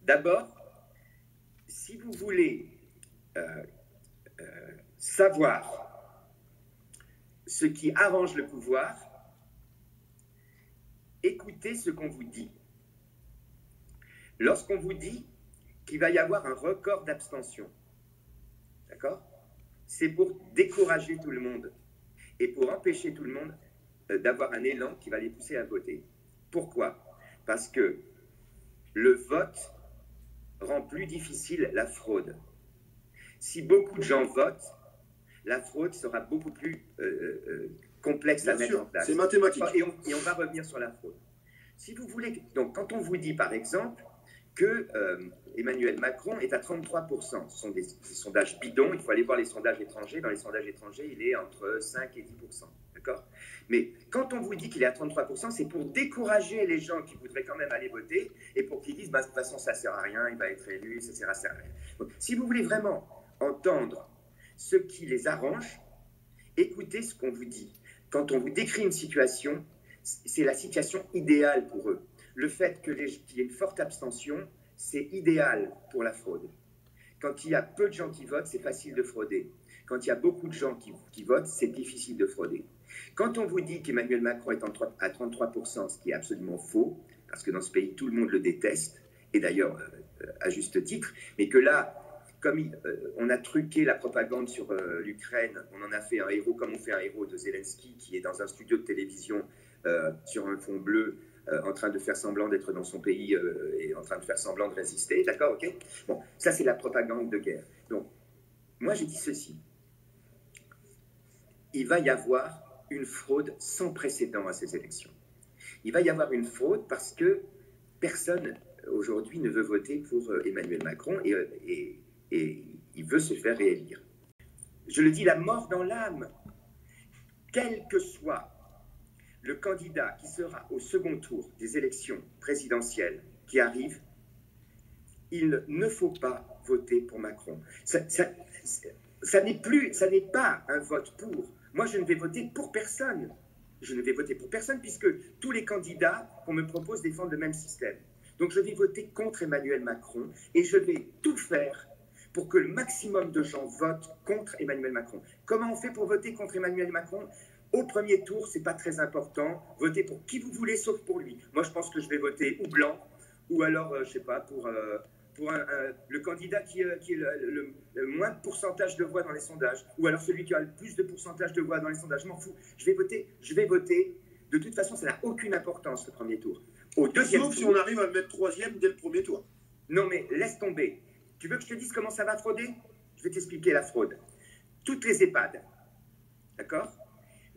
D'abord, si vous voulez savoir ce qui arrange le pouvoir, écoutez ce qu'on vous dit. Lorsqu'on vous dit qu'il va y avoir un record d'abstention, d'accord? C'est pour décourager tout le monde et pour empêcher tout le monde d'avoir un élan qui va les pousser à voter. Pourquoi? Parce que le vote rend plus difficile la fraude. Si beaucoup de gens votent, la fraude sera beaucoup plus complexe à mettre en place. C'est mathématique. Et on va revenir sur la fraude. Si vous voulez, donc quand on vous dit par exemple que Emmanuel Macron est à 33%, ce sont des sondages bidons, il faut aller voir les sondages étrangers. Dans les sondages étrangers, il est entre 5 et 10%. D'accord? Mais quand on vous dit qu'il est à 33%, c'est pour décourager les gens qui voudraient quand même aller voter et pour qu'ils disent bah, de toute façon, ça ne sert à rien, il va être élu, ça ne sert à rien. Donc, si vous voulez vraiment entendre ce qui les arrange, écoutez ce qu'on vous dit. Quand on vous décrit une situation, c'est la situation idéale pour eux. Le fait qu'il y ait une forte abstention, c'est idéal pour la fraude. Quand il y a peu de gens qui votent, c'est facile de frauder. Quand il y a beaucoup de gens qui votent, c'est difficile de frauder. Quand on vous dit qu'Emmanuel Macron est à 33%, ce qui est absolument faux, parce que dans ce pays, tout le monde le déteste, et d'ailleurs à juste titre, mais que là, comme on a truqué la propagande sur l'Ukraine, on en a fait un héros comme on fait un héros de Zelensky, qui est dans un studio de télévision sur un fond bleu, en train de faire semblant d'être dans son pays et en train de faire semblant de résister, d'accord, ok? Bon, ça c'est la propagande de guerre. Donc, moi j'ai dit ceci. Il va y avoir une fraude sans précédent à ces élections. Il va y avoir une fraude parce que personne aujourd'hui ne veut voter pour Emmanuel Macron et il veut se faire réélire. Je le dis la mort dans l'âme. Quel que soit le candidat qui sera au second tour des élections présidentielles qui arrivent, il ne faut pas voter pour Macron. Ça n'est pas un vote pour. Moi, je ne vais voter pour personne. Je ne vais voter pour personne puisque tous les candidats qu'on me propose défendent le même système. Donc, je vais voter contre Emmanuel Macron et je vais tout faire pour que le maximum de gens votent contre Emmanuel Macron. Comment on fait pour voter contre Emmanuel Macron ? Au premier tour, ce n'est pas très important. Votez pour qui vous voulez, sauf pour lui. Moi, je pense que je vais voter ou blanc, ou alors, je ne sais pas, pour le candidat qui a le moins de pourcentage de voix dans les sondages, ou alors celui qui a le plus de pourcentage de voix dans les sondages. Je m'en fous. Je vais voter. De toute façon, ça n'a aucune importance, le premier tour. Au deuxième Sauf tour, si on arrive à le mettre troisième dès le premier tour. Non, mais laisse tomber. Tu veux que je te dise comment ça va frauder? Je vais t'expliquer la fraude. Toutes les EHPAD, d'accord?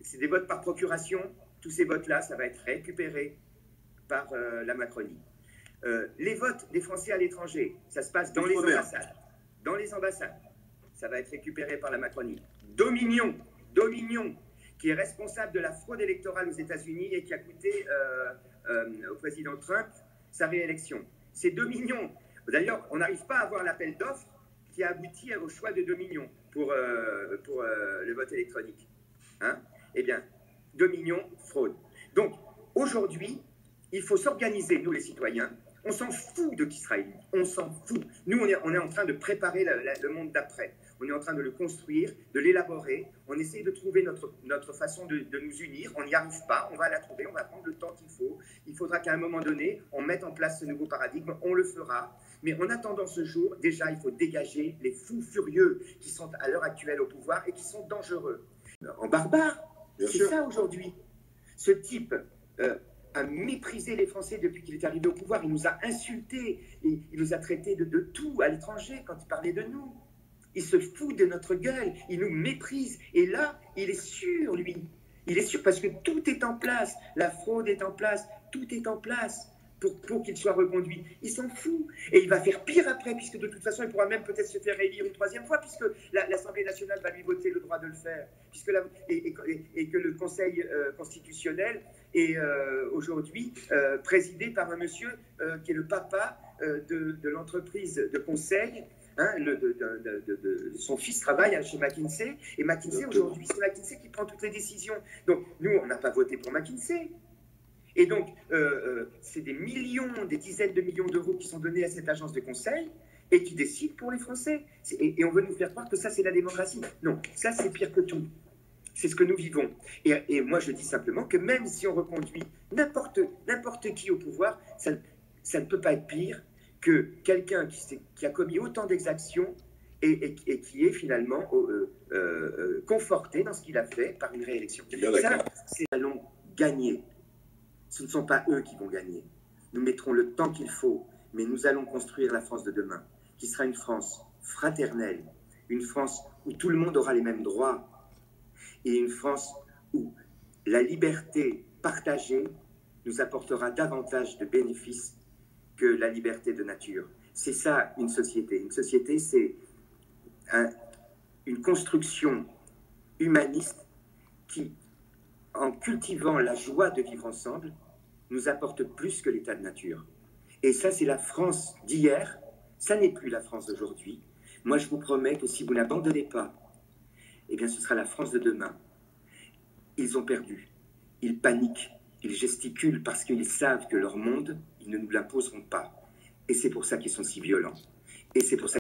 C'est des votes par procuration. Tous ces votes-là, ça va être récupéré par la Macronie. Les votes des Français à l'étranger, ça se passe dans les ambassades. Dans les ambassades, ça va être récupéré par la Macronie. Dominion, qui est responsable de la fraude électorale aux États-Unis et qui a coûté au président Trump sa réélection. C'est Dominion. D'ailleurs, on n'arrive pas à avoir l'appel d'offres qui a abouti au choix de Dominion pour le vote électronique. Hein? Eh bien, Dominion, fraude. Donc, aujourd'hui, il faut s'organiser, nous les citoyens. On s'en fout de qui sera élu. On s'en fout. Nous, on est en train de préparer le monde d'après. On est en train de le construire, de l'élaborer. On essaie de trouver notre façon de nous unir. On n'y arrive pas. On va la trouver. On va prendre le temps qu'il faut. Il faudra qu'à un moment donné, on mette en place ce nouveau paradigme. On le fera. Mais en attendant ce jour, déjà, il faut dégager les fous furieux qui sont à l'heure actuelle au pouvoir et qui sont dangereux. En barbare, c'est ça aujourd'hui. Ce type a méprisé les Français depuis qu'il est arrivé au pouvoir. Il nous a insultés, il nous a traités de tout à l'étranger quand il parlait de nous. Il se fout de notre gueule, il nous méprise. Et là, il est sûr, lui. Il est sûr parce que tout est en place. La fraude est en place, tout est en place pour qu'il soit reconduit. Il s'en fout. Et il va faire pire après, puisque de toute façon, il pourra même peut-être se faire élire une troisième fois, puisque l'Assemblée nationale va lui voter le droit de le faire. Et que le Conseil constitutionnel est aujourd'hui présidé par un monsieur qui est le papa de l'entreprise de conseil. Hein, son fils travaille chez McKinsey, et McKinsey aujourd'hui, c'est McKinsey qui prend toutes les décisions. Donc nous, on n'a pas voté pour McKinsey. Et donc, c'est des millions, des dizaines de millions d'euros qui sont donnés à cette agence de conseil et qui décide pour les Français. Et on veut nous faire croire que ça, c'est la démocratie. Non, ça, c'est pire que tout. C'est ce que nous vivons. Et moi, je dis simplement que même si on reconduit n'importe qui au pouvoir, ça ne peut pas être pire que quelqu'un qui a commis autant d'exactions et qui est finalement conforté dans ce qu'il a fait par une réélection. Ça, c'est allons gagner. Ce ne sont pas eux qui vont gagner. Nous mettrons le temps qu'il faut, mais nous allons construire la France de demain, qui sera une France fraternelle, une France où tout le monde aura les mêmes droits, et une France où la liberté partagée nous apportera davantage de bénéfices que la liberté de nature. C'est ça une société. Une société, c'est une construction humaniste qui, en cultivant la joie de vivre ensemble, nous apporte plus que l'état de nature. Et ça, c'est la France d'hier, ça n'est plus la France d'aujourd'hui. Moi, je vous promets que si vous n'abandonnez pas, eh bien, ce sera la France de demain. Ils ont perdu, ils paniquent, ils gesticulent parce qu'ils savent que leur monde, ils ne nous l'imposeront pas. Et c'est pour ça qu'ils sont si violents. Et c'est pour ça